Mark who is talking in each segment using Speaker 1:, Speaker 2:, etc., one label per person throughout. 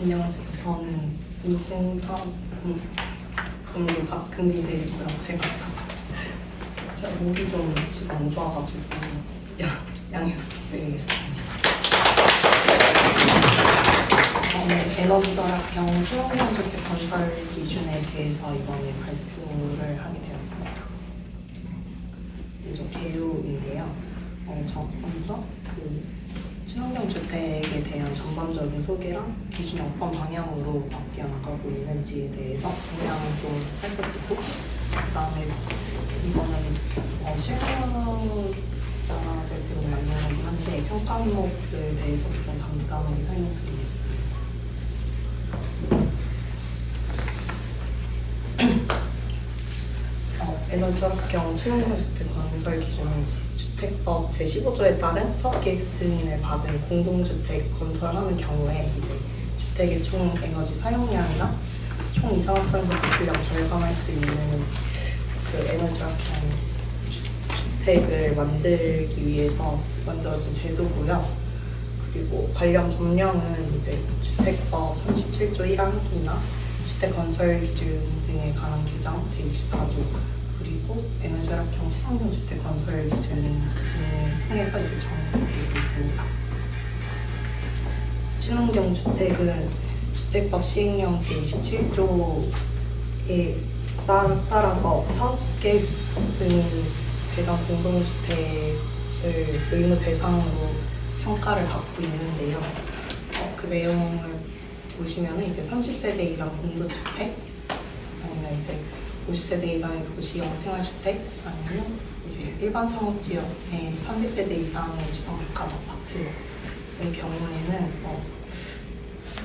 Speaker 1: 안녕하세요. 저는 인증사업 금리 박금리대고요. 제가 목이 좀 지금 안 좋아가지고 양해 부탁드리겠습니다. 저는 에너지 절약형 친환경 주택 건설 기준에 대해서 이번에 발표를 하게 되었습니다. 먼저 개요인데요. 먼저 친환경 주택에 대한 전반적인 소개랑 기준이 어떤 방향으로 바뀌어 나가고 있는지에 대해서 그냥 좀 살펴보고, 그다음에 이거는 실무자들끼리 만드는 거긴 한데 평가 항목에 대해서 좀 간단하게 설명드리겠습니다. 에너지 절약형 친환경 주택 건설 기준은 주택법 제15조에 따른 사업계획 승인을 받은 공동주택 건설하는 경우에 이제 주택의 총 에너지 사용량이나 총 이산화탄소 배출량 절감할 수 있는 그 에너지 절약형 주택을 만들기 위해서 만들어진 제도고요. 그리고 관련 법령은 이제 주택법 37조 1항이나 주택 건설 기준 등에 관한 규정 제64조, 그리고 에너지 절약형 친환경 주택 건설 기준 등을 통해서 이제 정의되고 있습니다. 친환경 주택은 주택법 시행령 제27조에 따라서 사업계획 승인 대상 공동주택을 의무 대상으로 평가를 받고 있는데요. 그 내용을 보시면 이제 30세대 이상 공동주택, 아니면 이제 50세대 이상의 도시형 생활주택, 아니면 이제 일반 상업지역의 300세대 이상의 주상복합 아파트의 경우에는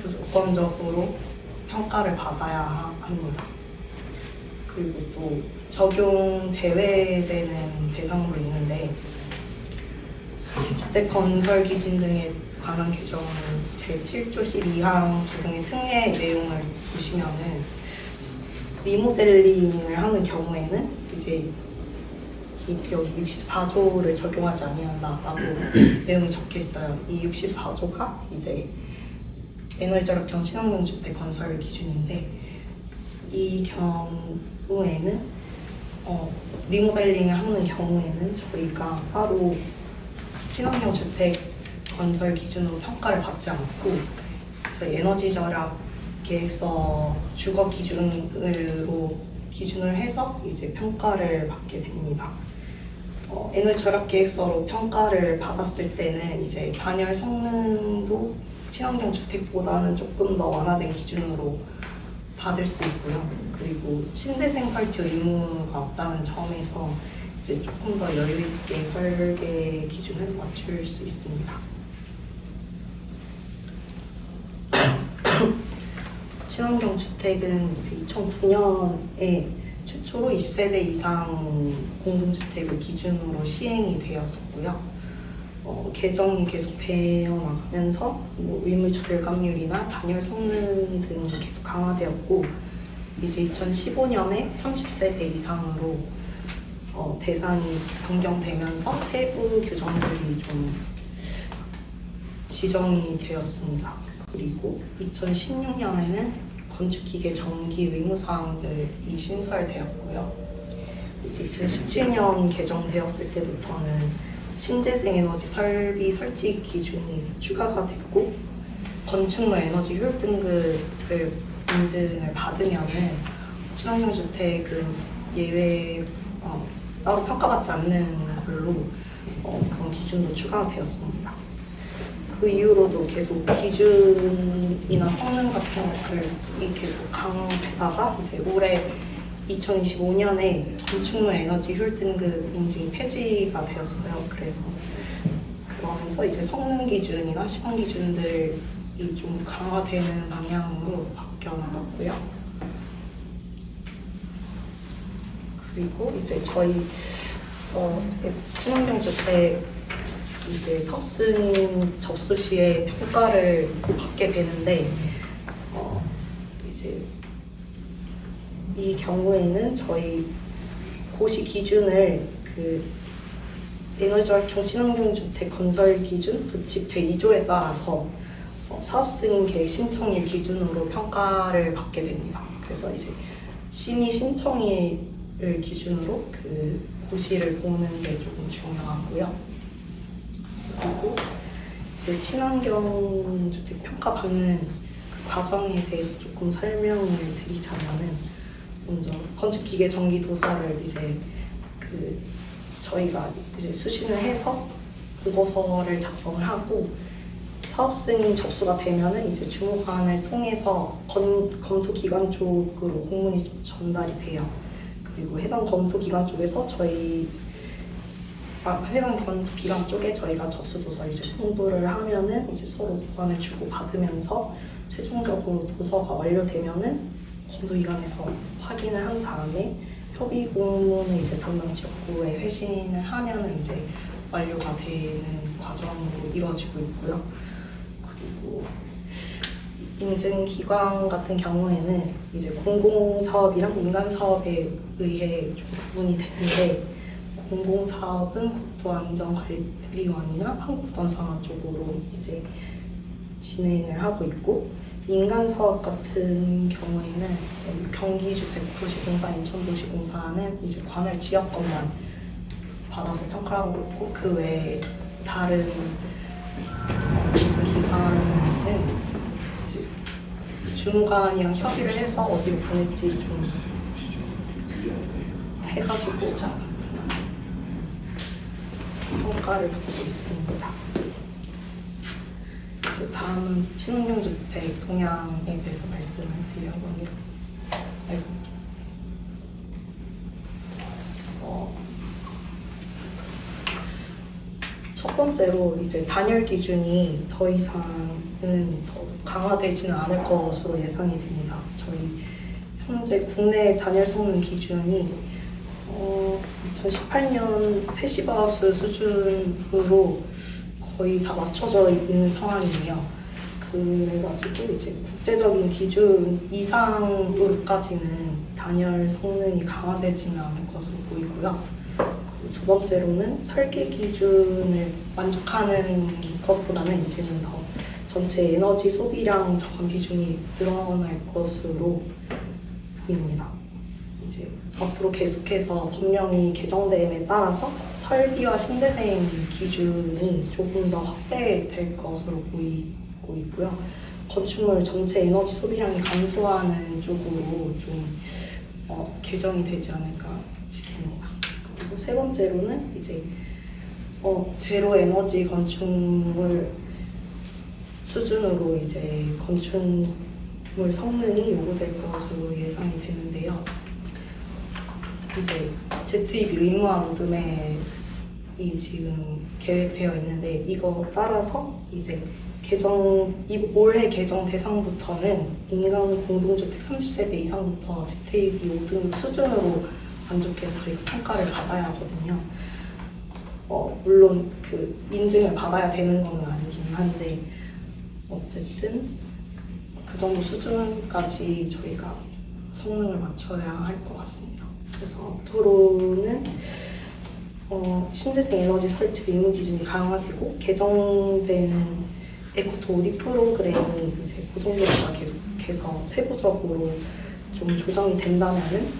Speaker 1: 무조건적으로 평가를 받아야 합니다. 그리고 또 적용 제외되는 대상으로 있는데, 주택 건설 기준 등에 관한 규정 제7조 12항 적용의 특례 내용을 보시면은 리모델링을 하는 경우에는 이제 여기 64조를 적용하지 아니한다라고 내용이 적혀 있어요. 이 64조가 이제 에너지 절약형 친환경 주택 건설 기준인데, 이 경우에는 리모델링을 하는 경우에는 저희가 따로 친환경 주택 건설 기준으로 평가를 받지 않고 저희 에너지 절약 계획서 주거 기준을 해서 이제 평가를 받게 됩니다. 에너지 절약 계획서로 평가를 받았을 때는 이제 단열 성능도 친환경 주택보다는 조금 더 완화된 기준으로 받을 수 있고요. 그리고 신재생 설치 의무가 없다는 점에서 이제 조금 더 여유 있게 설계 기준을 맞출 수 있습니다. 친환경 주택은 이제 2009년에 최초로 20세대 이상 공동주택을 기준으로 시행이 되었었고요. 개정이 계속 되어 나가면서 의무 절감률이나 단열 성능 등이 계속 강화되었고, 이제 2015년에 30세대 이상으로 대상이 변경되면서 세부 규정들이 좀 지정이 되었습니다. 그리고 2016년에는 건축기계 정기 의무사항들이 신설되었고요. 이제 2017년 개정되었을 때부터는 신재생 에너지 설비 설치 기준이 추가가 됐고, 건축물 에너지 효율 등급을 인증을 받으면은 친환경 주택은 예외 따로 평가받지 않는 걸로 그런 기준도 추가가 되었습니다. 그 이후로도 계속 기준이나 성능 같은 것들이 계속 강화되다가 이제 올해 2025년에 건축물 에너지 효율 등급 인증이 폐지가 되었어요. 그러면서 이제 성능 기준이나 시간 기준들이 좀 강화되는 방향으로 바뀌어 나갔고요. 그리고 이제 저희 친환경 주택 이제 사업승인 접수 시에 평가를 받게 되는데, 이제 이 경우에는 저희 고시 기준을 그 에너지 절약형 친환경 주택 건설 기준 부칙 제2조에 따라서 사업 승인 계획 신청일 기준으로 평가를 받게 됩니다. 그래서 이제 심의 신청일을 기준으로 그 고시를 보는 게 조금 중요하고요. 그리고 이제 친환경 주택 평가 받는 그 과정에 대해서 조금 설명을 드리자면은, 먼저 건축기계 정기 도서를 이제 저희가 이제 수신을 해서 보고서를 작성을 하고, 사업 승인 접수가 되면은 이제 주무관을 통해서 검토 기관 쪽으로 공문이 전달이 돼요. 그리고 해당 검토 기관 쪽에서 해당 검토 기관 쪽에 저희가 접수 도서를 이제 송부를 하면은 이제 서로 보관을 주고 받으면서 최종적으로 도서가 완료되면은 검토 기관에서 확인을 한 다음에 협의 공문을 이제 담당 지역구에 회신을 하면은 이제 완료가 되는 과정으로 이루어지고 있고요. 그리고 인증기관 같은 경우에는 이제 공공사업이랑 민간사업에 의해 좀 구분이 되는데, 공공사업은 국토안전관리원이나 한국부동산 쪽으로 이제 진행을 하고 있고, 민간사업 같은 경우에는 경기주택도시공사, 인천도시공사는 이제 관할 지역권만 받아서 평가를 하고 있고, 그 외에 다른 기관은 이제 주무관이랑 협의를 해서 어디로 보낼지 좀 해가지고 평가를 받고 있습니다. 이제 다음은 친환경 주택 동향에 대해서 말씀을 드리려고 합니다. 첫 번째로 이제 단열 기준이 더 이상은 더 강화되지는 않을 것으로 예상이 됩니다. 저희 현재 국내 단열 성능 기준이 2018년 패시버스 수준으로 거의 다 맞춰져 있는 상황이에요. 그래가지고 이제 국제적인 기준 이상으로까지는 단열 성능이 강화되지는 않을 것으로 보이고요. 두 번째로는 설계 기준을 만족하는 것보다는 이제는 더 전체 에너지 소비량 저감 기준이 늘어날 것으로 보입니다. 이제 앞으로 계속해서 법령이 개정됨에 따라서 설비와 신대생 기준이 조금 더 확대될 것으로 보이고 있고요. 건축물 전체 에너지 소비량이 감소하는 쪽으로 좀 개정이 되지 않을까 싶습니다. 그리고 세 번째로는 이제 제로 에너지 건축물 수준으로 이제 건축물 성능이 요구될 것으로 예상이 되는데요. 이제 ZEB 의무화 로드맵이 지금 계획되어 있는데, 이거 따라서 이제 올해 개정 대상부터는 인간 공동주택 30세대 이상부터 ZEB 5등급 수준으로 만족해서 저희가 평가를 받아야 하거든요. 물론 그 인증을 받아야 되는 건 아니긴 한데, 어쨌든 그 정도 수준까지 저희가 성능을 맞춰야 할 것 같습니다. 그래서 앞으로는 신재생 에너지 설치 의무 기준이 강화되고, 개정되는 에코토 오디 프로그램이 이제 보존계획과 계속해서 세부적으로 좀 조정이 된다면은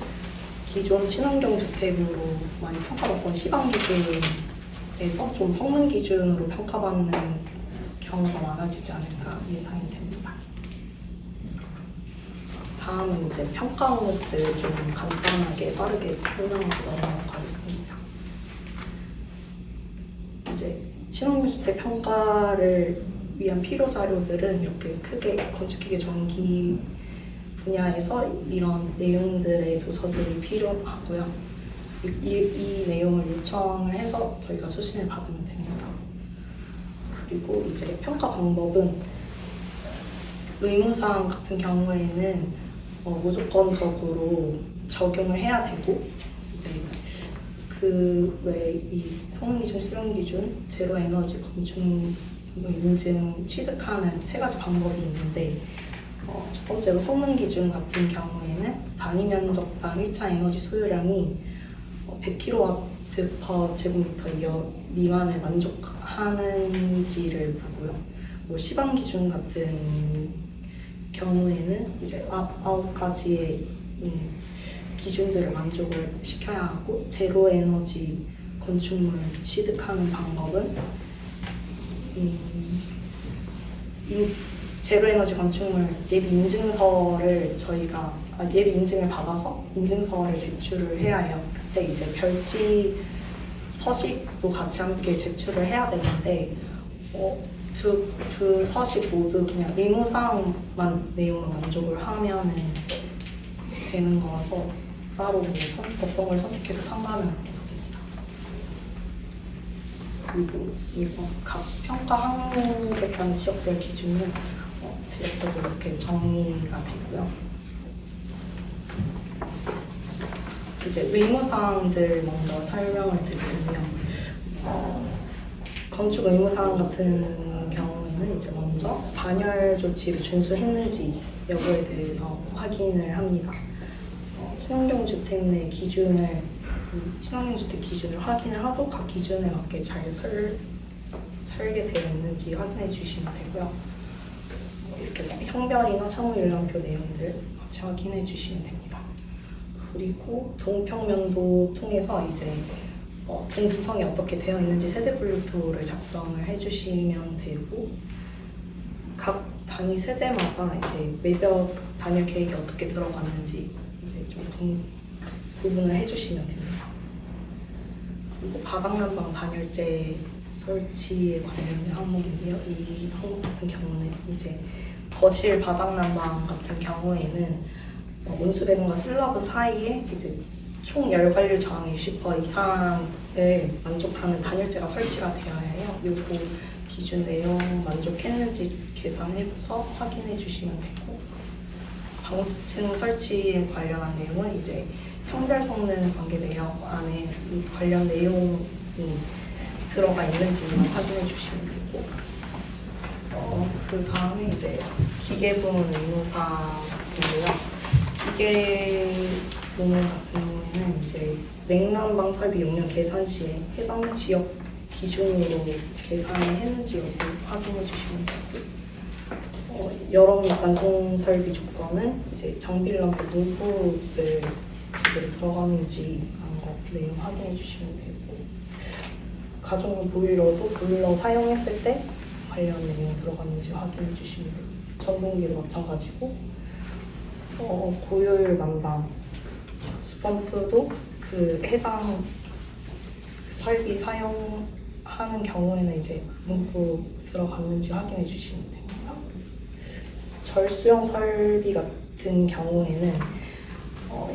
Speaker 1: 기존 친환경 주택으로 많이 평가받던 시방 기준에서 좀 성능 기준으로 평가받는 경우가 많아지지 않을까 예상이 됩니다. 다음은 이제 평가 항목들 좀 간단하게 빠르게 설명하고 넘어가겠습니다. 이제 친환경 주택 평가를 위한 필요 자료들은 이렇게 크게 건축기계 전기 분야에서 이런 내용들의 도서들이 필요하고요. 이 내용을 요청을 해서 저희가 수신을 받으면 됩니다. 그리고 이제 평가 방법은 의무사항 같은 경우에는 무조건적으로 적용을 해야 되고, 이제 그 외에 이 성능기준, 실용기준, 제로에너지 건축물 인증 취득하는 세 가지 방법이 있는데, 첫 번째로 성능기준 같은 경우에는 단위 면적당 1차 에너지 소요량이 100kW/제곱미터 미만을 만족하는지를 보고요. 뭐 시방 기준 같은 경우에는 이제 9가지의 기준들을 만족을 시켜야 하고, 제로 에너지 건축물 취득하는 방법은 제로 에너지 건축물 예비 인증서를 저희가 예비 인증을 받아서 인증서를 제출을 해야 해요. 그때 이제 별지 서식도 같이 함께 제출을 해야 되는데 두 서식 모두 그냥 의무사항만 내용을 만족을 하면은 되는 거라서 따로 뭐 어떤 걸 선택해도 상관은 없습니다. 그리고 이거 각 평가 항목에 따른 지역별 기준은 대략적으로 이렇게 정리가 되고요. 이제 의무사항들 먼저 설명을 드릴 텐데요. 건축 의무사항 같은 경우에는 이제 먼저 단열 조치를 준수했는지 여부에 대해서 확인을 합니다. 친환경 주택 내 기준을 친환경 주택 기준을 확인을 하고 각 기준에 맞게 잘 설계되어 있는지 확인해 주시면 되고요. 이렇게 해서 형별이나 차무 일람표 내용들 같이 확인해 주시면 됩니다. 그리고 동평면도 통해서 이제 등 구성이 어떻게 되어 있는지 세대 분류표를 작성을 해주시면 되고, 각 단위 세대마다 이제 외벽 단열 계획이 어떻게 들어갔는지 이제 좀 구분을 해주시면 됩니다. 그리고 바닥난방 단열재 설치에 관련된 항목인데요. 이 항목 같은 경우는 이제 거실 바닥난방 같은 경우에는 온수 배관과 슬러브 사이에 이제 총 열 관리 저항 60% 이상을 만족하는 단열재가 설치가 되어야 해요. 요거 기준 내용 만족했는지 계산해서 확인해 주시면 되고, 방수층 설치에 관련한 내용은 이제 형별 성능 관계 내역 안에 이 관련 내용이 들어가 있는지만 확인해 주시면 되고, 그 다음에 이제 기계 부문 의무사항인데요. 기계 부문 같은 경우에는 이제 냉난방 설비 용량 계산 시에 해당 지역 기준으로 계산을 했는지 여부 확인해 주시면 되고, 여러 완성 설비 조건은 이제 장비 람프 문구들 제대로 들어가는지 하는 거 내용 확인해 주시면 되고, 가정용 보일러도 보일러 사용했을 때 관련 내용 들어가는지 확인해 주시면 되고, 전동기도 마찬가지고, 고효율 난방 수펌프도 그 해당 설비 사용하는 경우에는 이제 문구 들어갔는지 확인해 주시면 됩니다. 절수형 설비 같은 경우에는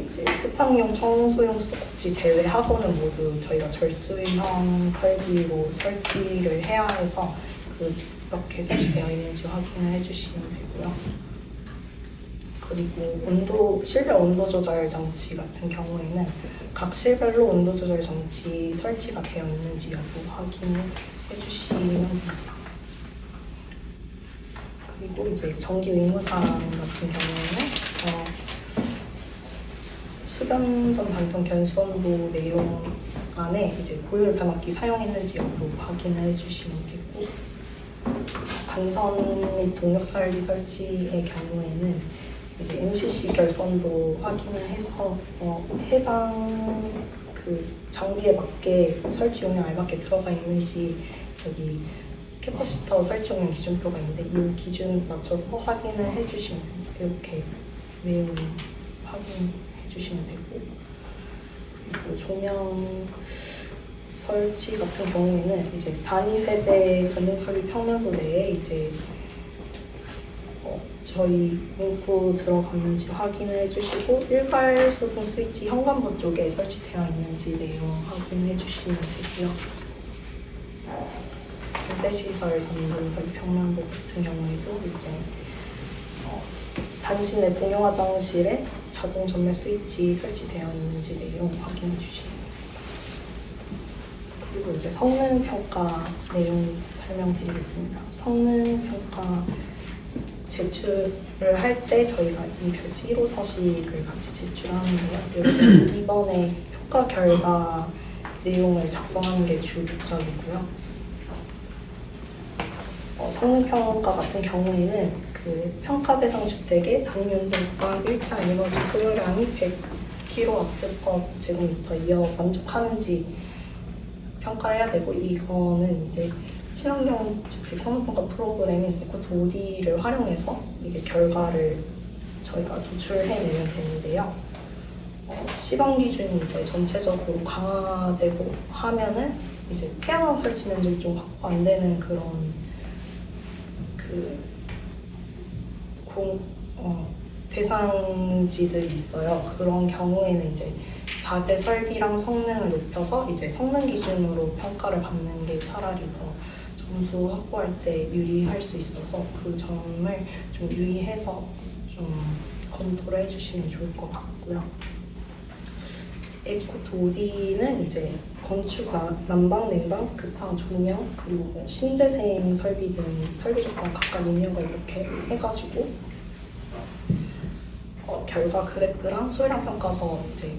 Speaker 1: 이제 세탁용, 청소용 수도꼭지 제외하고는 모두 저희가 절수형 설비로 설치를 해야 해서 그렇게 설치되어 있는지 확인을 해주시면 되고요. 그리고 실내 온도 조절 장치 같은 경우에는 각 실별로 온도 조절 장치 설치가 되어 있는지 여부 확인해 주시면 됩니다. 그리고 이제 정기 의무사항 같은 경우에는 수변전 단성 견수온도 내용 안에 이제 고효율 변압기 사용했는지 여부 확인을 해주시면 되고, 반선 및 동력 설비 설치의 경우에는 이제 MCC 결선도 확인을 해서 해당 그 장비에 맞게 설치 용량 알맞게 들어가 있는지, 여기 캐퍼시터 설치 용량 기준표가 있는데 이 기준 맞춰서 확인을 해주시면 됩니다. 이렇게 내용 확인해 주시면 되고, 그리고 조명 설치 같은 경우에는 이제 단위 세대 전동 설비 평면도 내에 이제 저희 문구 들어갔는지 확인을 해주시고, 일괄 소등 스위치 현관부 쪽에 설치되어 있는지 내용 확인해 주시면 되고요. 공대시설 전동 설비 평면도 같은 경우에도 이제 단지 내 공용 화장실에 자동 전멸 스위치 설치되어 있는지 내용 확인해 주시면 됩니다. 그리고 이제 성능 평가 내용 설명드리겠습니다. 성능 평가 제출을 할 때 저희가 이 별지 1호 서식을 같이 제출하는데요. 이렇게 이번에 평가 결과 내용을 작성하는 게 주 목적이고요. 성능평가 같은 경우에는 그 평가 대상 주택의 단위면적과 1차 에너지 소요량이 100kW/제곱미터 이하 만족하는지 평가를 해야 되고, 이거는 이제 친환경 주택 성능평가 프로그램인 에코도디를 활용해서 이게 결과를 저희가 도출해내면 되는데요. 시범 기준이 이제 전체적으로 강화되고 하면은 이제 태양광 설치 면적이 좀 확보 안 되는 그런 대상지들이 있어요. 그런 경우에는 이제 자재 설비랑 성능을 높여서 이제 성능 기준으로 평가를 받는 게 차라리 더 점수 확보할 때 유리할 수 있어서 그 점을 좀 유의해서 좀 검토를 해주시면 좋을 것 같고요. 에코도디는 이제 건축, 난방, 냉방, 급한 조명, 그리고 뭐 신재생 설비 등 설비 조건 각각 입력을 이렇게 해가지고 결과 그래프랑 소유량 평가서 이제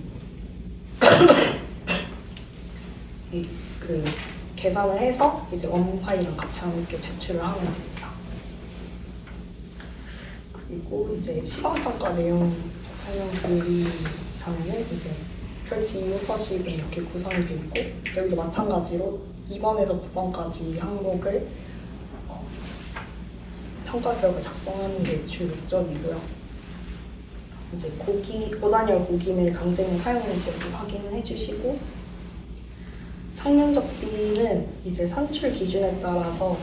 Speaker 1: 그 계산을 해서 이제 원본 파일이랑 같이 함께 제출을 하면 됩니다. 그리고 이제 시범 평가 내용 설명드리자면은 이제 별지 이유 서식은 이렇게 구성이 되어 있고, 여기도 마찬가지로 2번에서 9번까지 항목을 평가 결과 작성하는 게 주 목적이고요. 이제 고단열 고기밀 강제용 사용인지 확인해 주시고, 상면적비는 이제 산출 기준에 따라서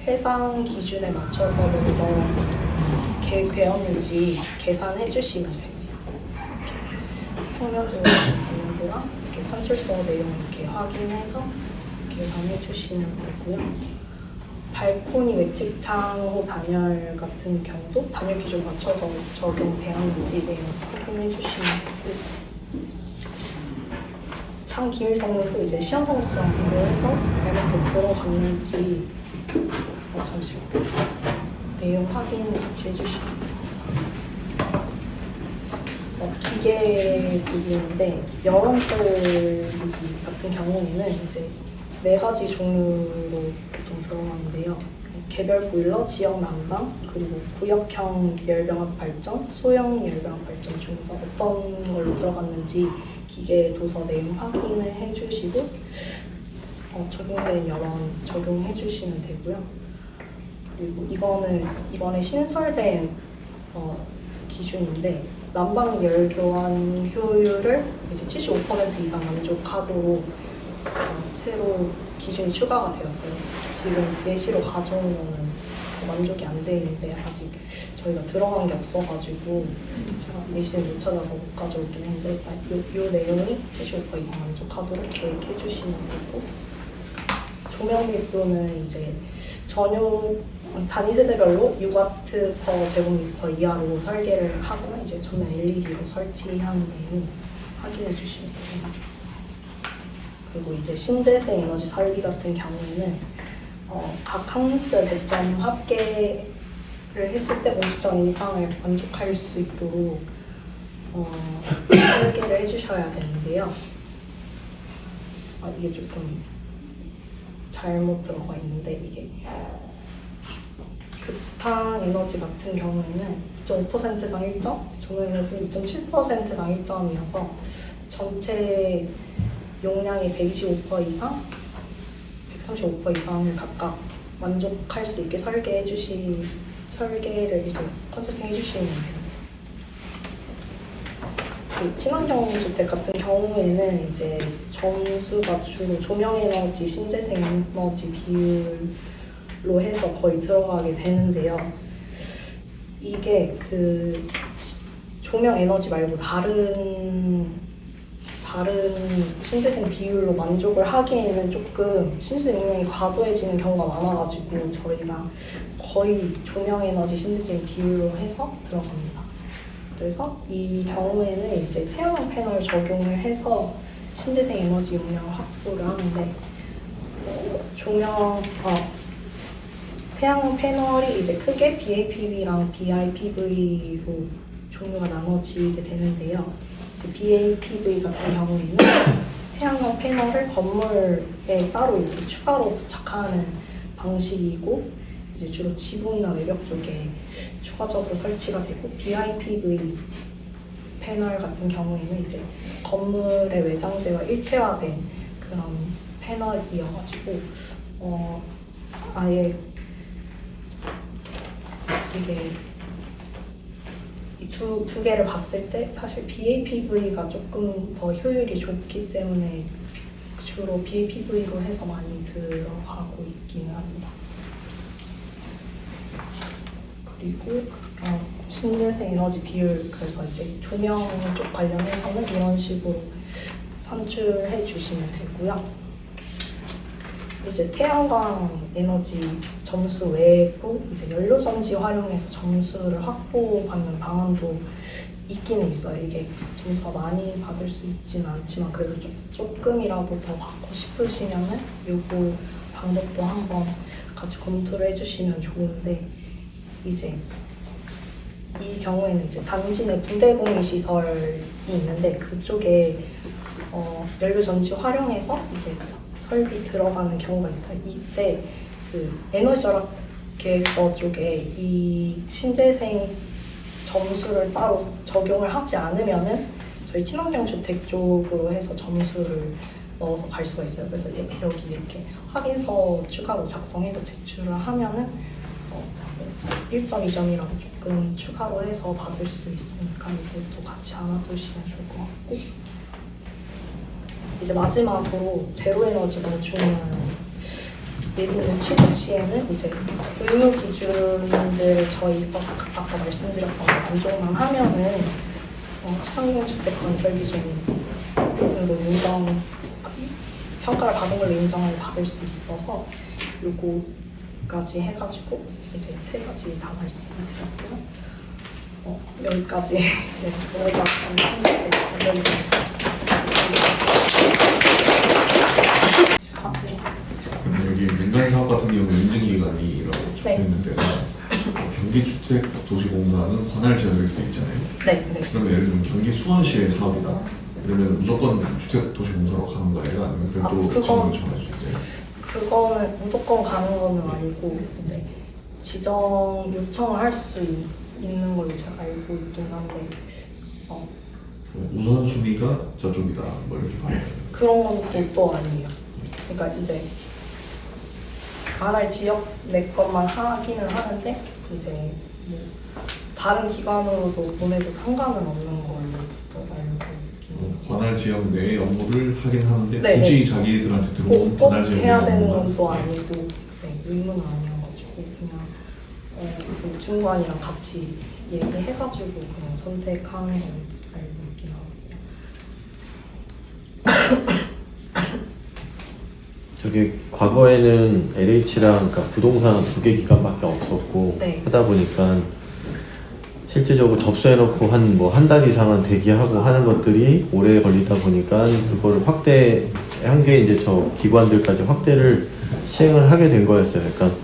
Speaker 1: 해당 기준에 맞춰서 먼저 계획되었는지 계산해 주시면 됩니다. 평면 내용이랑 이렇게 산출서 내용 이렇게 확인해서 계산해 주시면 되고요. 발코니 외측 창호 단열 같은 경우도 단열 기준 맞춰서 적용되었는지 내용 확인해 주시면 되고, 창 기밀 성능도 이제 시험 성능성 비교해서 얼마큼 들어갔는지 잠시만요. 내용 확인 같이 해주시면 됩니다. 기계 부분인데 여론불 같은 경우에는 이제 4가지 종류로 보통 들어가는데요. 개별 보일러, 지역 난방, 그리고 구역형 열병합 발전, 소형 열병합 발전 중에서 어떤 걸로 들어갔는지 기계 도서 내용 확인을 해주시고 적용된 여론 적용해 주시면 되고요. 그리고 이거는 이번에 신설된 기준인데, 난방 열 교환 효율을 이제 75% 이상 만족하도록 새로 기준이 추가가 되었어요. 지금 예시로 가져오면 만족이 안 되는데 아직 저희가 들어간 게 없어가지고 제가 예시를 못 찾아서 못 가져오긴 했는데, 이 내용이 75% 이상 만족하도록 계획해 주시면 되고, 조명 밀도는 이제 전용 단위 세대별로 6W/제곱미터 이하로 설계를 하거나 이제 전면 LED로 설치하는 내용 확인해 주시면 됩니다. 그리고 이제 신재생 에너지 설비 같은 경우에는 각 항목별 100점 합계를 했을 때 50점 이상을 만족할 수 있도록 설계를 해주셔야 되는데요. 이게 조금 잘못 들어가 있는데, 이게 급탕 에너지 같은 경우에는 2.5%당 1점, 조명 에너지는 2.7%당 1점이어서 전체 용량의 125% 이상, 135% 이상을 각각 만족할 수 있게 설계를 이제 컨설팅 해주시면 됩니다. 그 친환경 주택 같은 경우에는 이제 점수가 주로 조명 에너지, 신재생 에너지 비율로 해서 거의 들어가게 되는데요. 이게 그 조명 에너지 말고 다른 신재생 비율로 만족을 하기에는 조금 신재생 용량이 과도해지는 경우가 많아가지고 저희가 거의 조명 에너지 신재생 비율로 해서 들어갑니다. 그래서 이 경우에는 이제 태양광 패널 적용을 해서 신재생 에너지 용량을 확보를 하는데, 태양광 패널이 이제 크게 BAPB랑 BIPV로 종류가 나눠지게 되는데요. 이제 BAPV 같은 경우에는 태양광 패널을 건물에 따로 이렇게 추가로 부착하는 방식이고, 이제 주로 지붕이나 외벽 쪽에 추가적으로 설치가 되고, BIPV 패널 같은 경우에는 이제 건물의 외장재와 일체화된 그런 패널이어가지고 아예 이게 이 두 개를 봤을 때 사실 BAPV가 조금 더 효율이 좋기 때문에 주로 BAPV로 해서 많이 들어가고 있기는 합니다. 그리고 신재생 에너지 비율, 그래서 이제 조명 쪽 관련해서는 이런 식으로 산출해 주시면 되고요. 이제 태양광 에너지 점수 외에도 이제 연료전지 활용해서 점수를 확보받는 방안도 있기는 있어요. 이게 점수가 많이 받을 수 있지는 않지만 그래도 조금이라도 더 받고 싶으시면은 요거 방법도 한번 같이 검토를 해주시면 좋은데, 이제 이 경우에는 이제 단지 내 부대 공유 시설이 있는데 그쪽에 연료전지 활용해서 이제 설비 들어가는 경우가 있어요. 이때 그 에너지 절약 계획서 쪽에 이 신재생 점수를 따로 적용을 하지 않으면은 저희 친환경 주택 쪽으로 해서 점수를 넣어서 갈 수가 있어요. 그래서 여기 이렇게 확인서 추가로 작성해서 제출을 하면은 1.2점이라도 조금 추가로 해서 받을 수 있으니까 이것도 같이 알아두시면 좋을 것 같고, 이제 마지막으로 제로에너지가 중요한 내부 취득 시에는 이제 의무 기준들 저희 아까 말씀드렸던 거 만족만 하면은 친환경 주택 건설 기준으로 인정, 평가를 받은 걸로 인정을 받을 수 있어서 요거까지 해가지고 이제 3가지 다 말씀드렸고요. 여기까지 이제 보호자
Speaker 2: 여기 민간 사업 같은 경우 인증기관이라고 적혀있는데 경기주택도시공사는 관할 지역이 돼 있잖아요.
Speaker 1: 네.
Speaker 2: 그러면 예를 들면 경기 수원시의 사업이다. 그러면 무조건 주택도시공사로 가는 거예요? 아니면 별도 지정을 정할 수 있어요?
Speaker 1: 그거는 무조건 가는 거는 아니고 이제 지정 요청을 할 수 있는 걸로 제가 알고 있긴 한데
Speaker 2: 우선순위가 저쪽이다 뭐 이렇게 봐요.
Speaker 1: 그런 건 또 아니에요. 그러니까 이제 관할 지역 내 것만 하기는 하는데 이제 뭐 다른 기관으로도 보내도 상관은 없는 걸로 또 알고 있긴 해요.
Speaker 2: 관할 지역 내의 업무를 하긴 하는데
Speaker 1: 네,
Speaker 2: 굳이 자기들한테 들어온
Speaker 1: 꼭
Speaker 2: 관할 지역 내의
Speaker 1: 해야 되는 건
Speaker 2: 업무만
Speaker 1: 또 아니고 의무는 아니어가지고 그냥 그 중관이랑 같이 얘기해가지고 그냥 선택하는 걸 알고 있긴 하거든요.
Speaker 3: 저기 과거에는 LH랑 그러니까 부동산 2개 기관밖에 없었고
Speaker 1: 네.
Speaker 3: 하다 보니까 실질적으로 접수해놓고 한 달 이상은 대기하고 하는 것들이 오래 걸리다 보니까 그거를 한 게 이제 저 기관들까지 확대를 시행을 하게 된 거였어요. 그러니까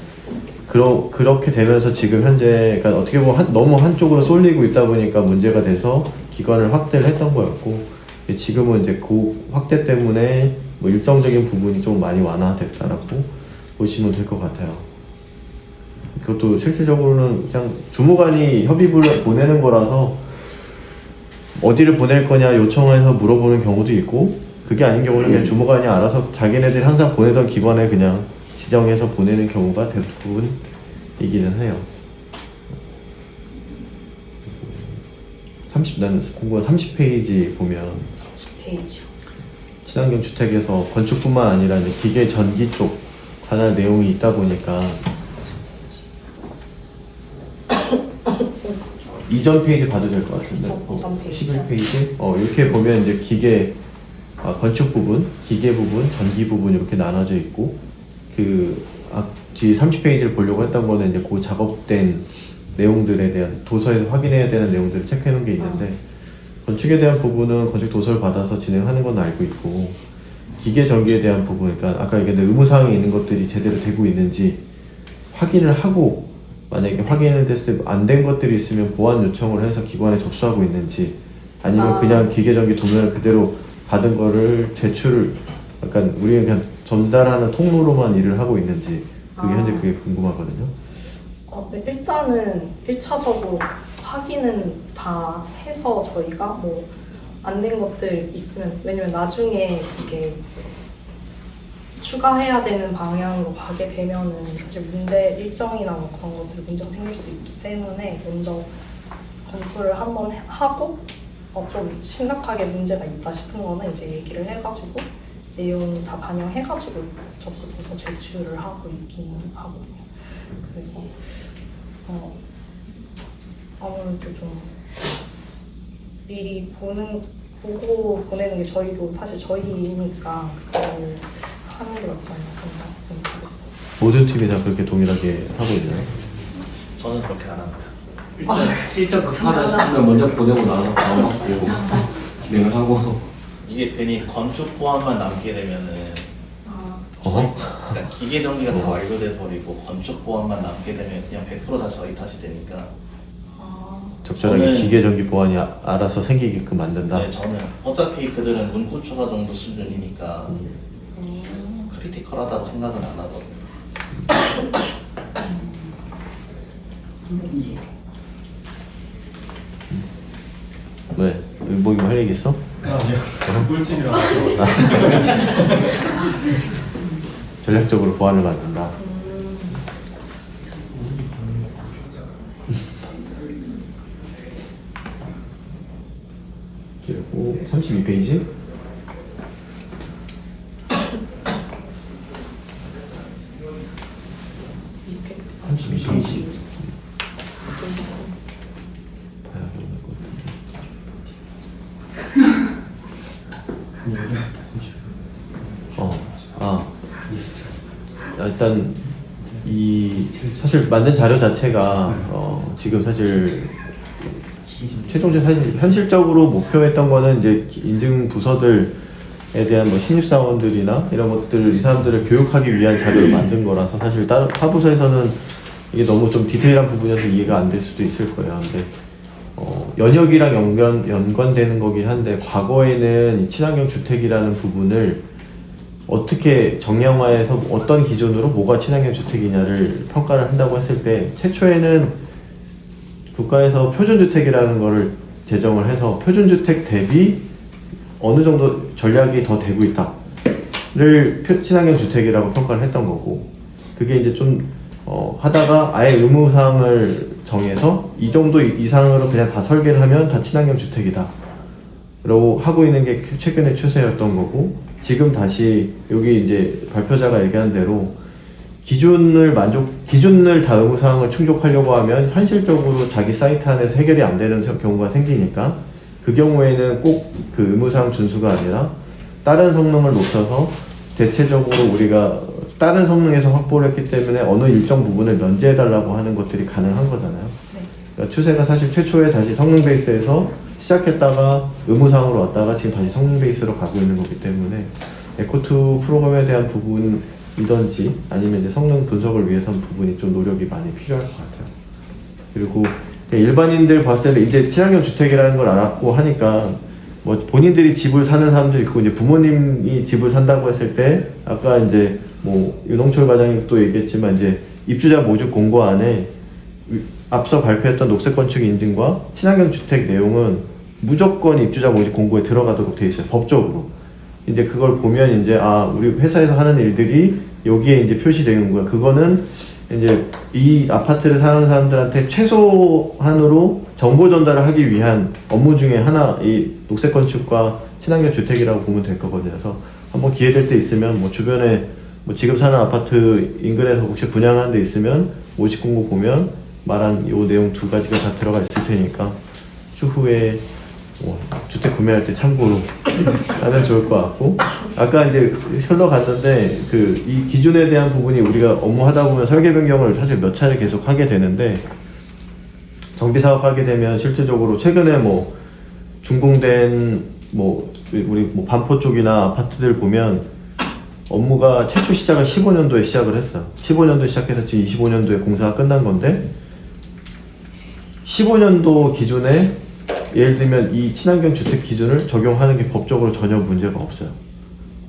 Speaker 3: 그렇게 되면서 지금 현재 그러니까 어떻게 보면 너무 한쪽으로 쏠리고 있다 보니까 문제가 돼서 기관을 확대를 했던 거였고, 지금은 이제 그 확대 때문에 뭐 일정적인 부분이 좀 많이 완화됐다라고 보시면 될 것 같아요. 그것도 실질적으로는 그냥 주무관이 협의부를 보내는 거라서 어디를 보낼 거냐 요청해서 물어보는 경우도 있고, 그게 아닌 경우는 그냥 주무관이 알아서 자기네들이 항상 보내던 기관에 그냥 지정해서 보내는 경우가 대부분이기는 해요. 나는 공부가 30페이지 보면
Speaker 1: 10페이지요.
Speaker 3: 친환경 주택에서 건축뿐만 아니라 이제 기계 전기 쪽 관할 내용이 있다 보니까 이전 페이지 봐도 될 것 같은데.
Speaker 1: 이전 페이지요?
Speaker 3: 11페이지? 이렇게 보면 이제 건축 부분, 기계 부분, 전기 부분 이렇게 나눠져 있고, 뒤 30페이지를 보려고 했던 거는 이제 그 작업된 내용들에 대한 도서에서 확인해야 되는 내용들을 체크해 놓은 게 있는데, 건축에 대한 부분은 건축 도서를 받아서 진행하는 건 알고 있고, 기계 전기에 대한 부분, 그러니까 아까 얘기했던 의무사항이 있는 것들이 제대로 되고 있는지 확인을 하고, 만약에 확인을 됐을 때 안 된 것들이 있으면 보완 요청을 해서 기관에 접수하고 있는지, 아니면 그냥 기계 전기 도면을 그대로 받은 거를 약간 우리가 그냥 전달하는 통로로만 일을 하고 있는지, 그게 현재 그게 궁금하거든요.
Speaker 1: 네, 일단은 1차적으로 확인은 다 해서 저희가 뭐 안 된 것들 있으면, 왜냐면 나중에 이게 추가해야 되는 방향으로 가게 되면은 사실 문제 일정이나 뭐 그런 것들이 문제가 생길 수 있기 때문에 먼저 검토를 한번 하고 좀 심각하게 문제가 있다 싶은 거는 이제 얘기를 해가지고 내용 다 반영해가지고 접수 도서 제출을 하고 있긴 하거든요. 그래서 아무래도 좀 미리 보고 보내는 게 저희도 사실 저희니까 그걸 하는 게 맞지 않나 생각하고 있어요.
Speaker 3: 모든 팀이 다 그렇게 동일하게 하고 있나요?
Speaker 4: 저는 그렇게 안 합니다.
Speaker 5: 일정 급하다 싶으면 먼저 보내고 나서 다음 받고 진행을 하고.
Speaker 4: 이게 괜히 건축 보안만 남게 되면은
Speaker 3: 어허.
Speaker 4: 그러니까 기계 정리가 다 완료돼 버리고 건축 보안만 남게 되면 그냥 100% 다 저희 탓이 되니까.
Speaker 3: 적절하게
Speaker 4: 저는-
Speaker 3: 기계 전기 보안이 알아서 생기게끔 만든다.
Speaker 4: 네, 저는 어차피 그들은 문구 추가 정도 수준이니까 크리티컬하다고 생각은 안 하거든요.
Speaker 3: 왜? 뭐 이거 할 얘기 있어?
Speaker 5: 아니요. 꿀팁이라고.
Speaker 3: 전략적으로 보안을 만든다. 그리고 32페이지. 일단 이 사실 만든 자료 자체가 지금 사실 최종적 사실 현실적으로 목표했던 거는 이제 인증 부서들에 대한 뭐 신입사원들이나 이런 것들 이 사람들을 교육하기 위한 자료를 만든 거라서 사실 다른 타부서에서는 이게 너무 좀 디테일한 부분이어서 이해가 안 될 수도 있을 거예요. 근데 연역이랑 연관되는 거긴 한데 과거에는 이 친환경 주택이라는 부분을 어떻게 정량화해서 어떤 기준으로 뭐가 친환경 주택이냐를 평가를 한다고 했을 때 최초에는 국가에서 표준주택이라는 거를 제정을 해서 표준주택 대비 어느 정도 전략이 더 되고 있다를 친환경 주택이라고 평가를 했던 거고, 그게 이제 좀 하다가 아예 의무사항을 정해서 이 정도 이상으로 그냥 다 설계를 하면 다 친환경 주택이다 라고 하고 있는 게 최근의 추세였던 거고, 지금 다시 여기 이제 발표자가 얘기한 대로 기준을 다 의무사항을 충족하려고 하면 현실적으로 자기 사이트 안에서 해결이 안 되는 경우가 생기니까, 그 경우에는 꼭 그 의무사항 준수가 아니라 다른 성능을 높여서 대체적으로 우리가 다른 성능에서 확보를 했기 때문에 어느 일정 부분을 면제해달라고 하는 것들이 가능한 거잖아요. 그러니까 추세가 사실 최초에 다시 성능 베이스에서 시작했다가 의무사항으로 왔다가 지금 다시 성능 베이스로 가고 있는 거기 때문에 에코2 프로그램에 대한 부분이든지 아니면 이제 성능 분석을 위해서 한 부분이 좀 노력이 많이 필요할 것 같아요. 그리고 일반인들 봤을 때 이제 친환경 주택이라는 걸 알았고 하니까 뭐 본인들이 집을 사는 사람도 있고 이제 부모님이 집을 산다고 했을 때 아까 이제 뭐 윤홍철 과장이 또 얘기했지만 이제 입주자 모집 공고 안에 앞서 발표했던 녹색 건축 인증과 친환경 주택 내용은 무조건 입주자 모집 공고에 들어가도록 돼 있어요. 법적으로. 이제 그걸 보면 이제 우리 회사에서 하는 일들이 여기에 이제 표시되는 거야. 그거는 이제 이 아파트를 사는 사람들한테 최소한으로 정보 전달을 하기 위한 업무 중에 하나, 이 녹색 건축과 친환경 주택이라고 보면 될 거거든요. 그래서 한번 기회 될 때 있으면 뭐 주변에 뭐 지금 사는 아파트 인근에서 혹시 분양하는 데 있으면 모집 공고 보면 말한 이 내용 두 가지가 다 들어가 있을 테니까 추후에 주택 구매할 때 참고로 하면 좋을 것 같고, 아까 이제 흘러갔는데 이 기준에 대한 부분이 우리가 업무하다 보면 설계 변경을 사실 몇 차례 계속 하게 되는데, 정비 사업 하게 되면 실질적으로 최근에 뭐 준공된 우리 반포 쪽이나 아파트들 보면 업무가 최초 시작을 15년도에 시작을 했어요. 15년도에 시작해서 지금 25년도에 공사가 끝난 건데, 15년도 기준에 예를 들면 이 친환경 주택 기준을 적용하는 게 법적으로 전혀 문제가 없어요.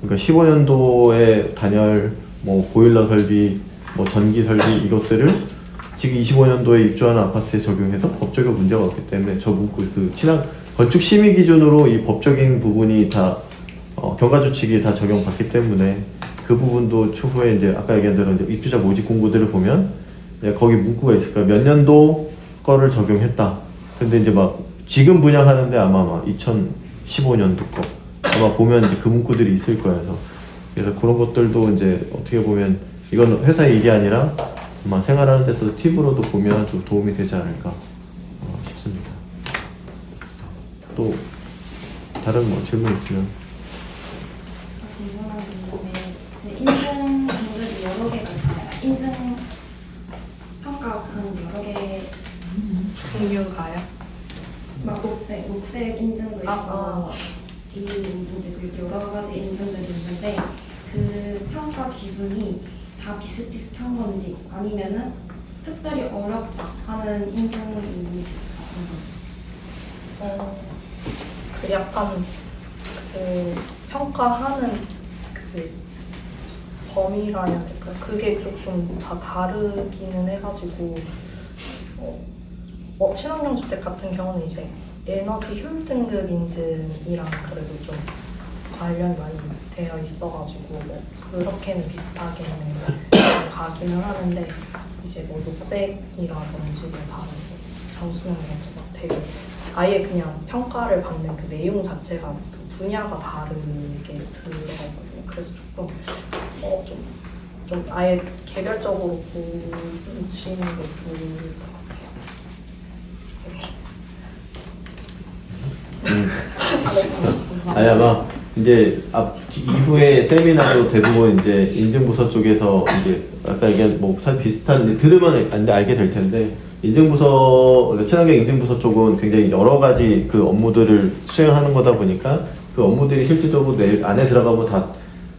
Speaker 3: 그러니까 15년도에 단열, 보일러 설비, 전기 설비 이것들을 지금 25년도에 입주하는 아파트에 적용해도 법적인 문제가 없기 때문에 저 문구 그 친환 건축 심의 기준으로 이 법적인 부분이 다 경과조치기 다 적용받기 때문에 그 부분도 추후에 이제 아까 얘기한 대로 이제 입주자 모집 공고들을 보면 거기 문구가 있을 거예요. 몇 년도 거를 적용했다. 근데 이제 막 지금 분양하는데 아마 막 2015년도 거 아마 보면 이제 그 문구들이 있을 거여서 그래서 그런 것들도 이제 어떻게 보면 이건 회사 얘기 아니라 아마 생활하는 데서 팁으로도 보면 좀 도움이 되지 않을까 싶습니다. 또 다른 뭐 질문 있으면
Speaker 6: 궁금한 게 있는데 인증 공급이 여러 개가 있잖아요. 인증 평가하는 여러 개
Speaker 1: 종류가요?
Speaker 6: 막 녹색 인증도 있고
Speaker 1: 아.
Speaker 6: 비닐 인증도 있고 이렇게 여러 가지 인증들이 있는데 그 평가 기준이 다 비슷비슷한 건지 아니면은 특별히 어렵다 하는 인증이 있는지
Speaker 1: 그 약간 그 평가하는 그 범위라 해야 될까요? 그게 조금 다 다르기는 해가지고 친환경 주택 같은 경우는 이제 에너지 효율 등급 인증이랑 그래도 좀 관련이 많이 되어 있어가지고 뭐 그렇게는 비슷하게는 가기는 하는데 이제 뭐 녹색이라든지 뭐 다른 장수형이라든지 막 되게 아예 그냥 평가를 받는 그 내용 자체가 그 분야가 다르게 들어가거든요. 그래서 조금 좀 아예 개별적으로 보시는 게 좋을 것 같아요.
Speaker 3: 아니 아마 이제 이후에 세미나도 대부분 이제 인증부서 쪽에서 이제 아까 얘기한 뭐 비슷한 들으면 알게 될 텐데 인증부서 친환경 인증부서 쪽은 굉장히 여러 가지 그 업무들을 수행하는 거다 보니까 그 업무들이 실질적으로 내 안에 들어가면 다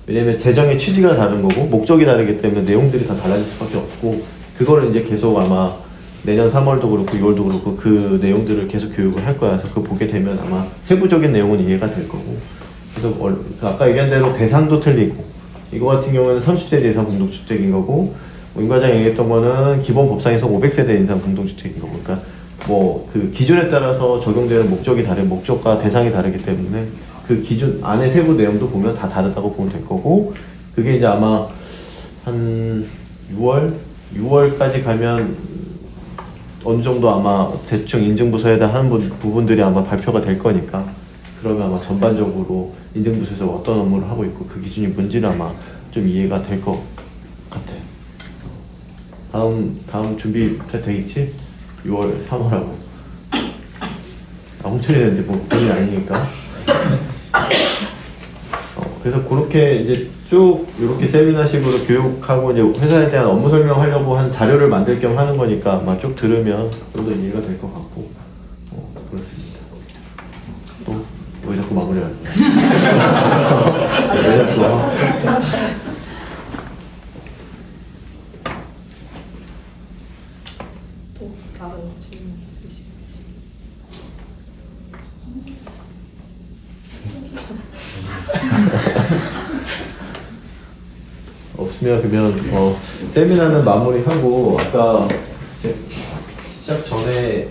Speaker 3: 왜냐면 재정의 취지가 다른 거고 목적이 다르기 때문에 내용들이 다 달라질 수밖에 없고 그거를 이제 계속 아마 내년 3월도 그렇고 6월도 그렇고 그 내용들을 계속 교육을 할 거라서 그거 보게 되면 아마 세부적인 내용은 이해가 될 거고 그래서 아까 얘기한 대로 대상도 틀리고 이거 같은 경우에는 30세대 이상 공동주택인 거고 임 과장이 얘기했던 거는 기본 법상에서 500세대 이상 공동주택인 거고 그러니까 뭐 그 기준에 따라서 적용되는 목적이 다른 목적과 대상이 다르기 때문에 그 기준 안에 세부 내용도 보면 다 다르다고 보면 될 거고 그게 이제 아마 한 6월까지 가면 어느 정도 아마 대충 인증부서에 대한 부분들이 아마 발표가 될 거니까 그러면 아마 전반적으로 인증부서에서 어떤 업무를 하고 있고 그 기준이 뭔지는 아마 좀 이해가 될 것 같아요. 다음 준비 잘 되겠지? 6월, 3월하고. 홍철이는 이제 뭐 본인 아니니까. 그래서 그렇게 이제 쭉 이렇게 세미나식으로 교육하고 이제 회사에 대한 업무 설명하려고 한 자료를 만들 겸 하는 거니까 아마 쭉 들으면 좀 더 이해가 될 것 같고 그렇습니다. 또 왜 자꾸 마무리하는 거야? 왜 자꾸?
Speaker 1: 또 다른 질문 있으신지?
Speaker 3: 없으면 그러면 세미나는 마무리하고 아까 이제 시작 전에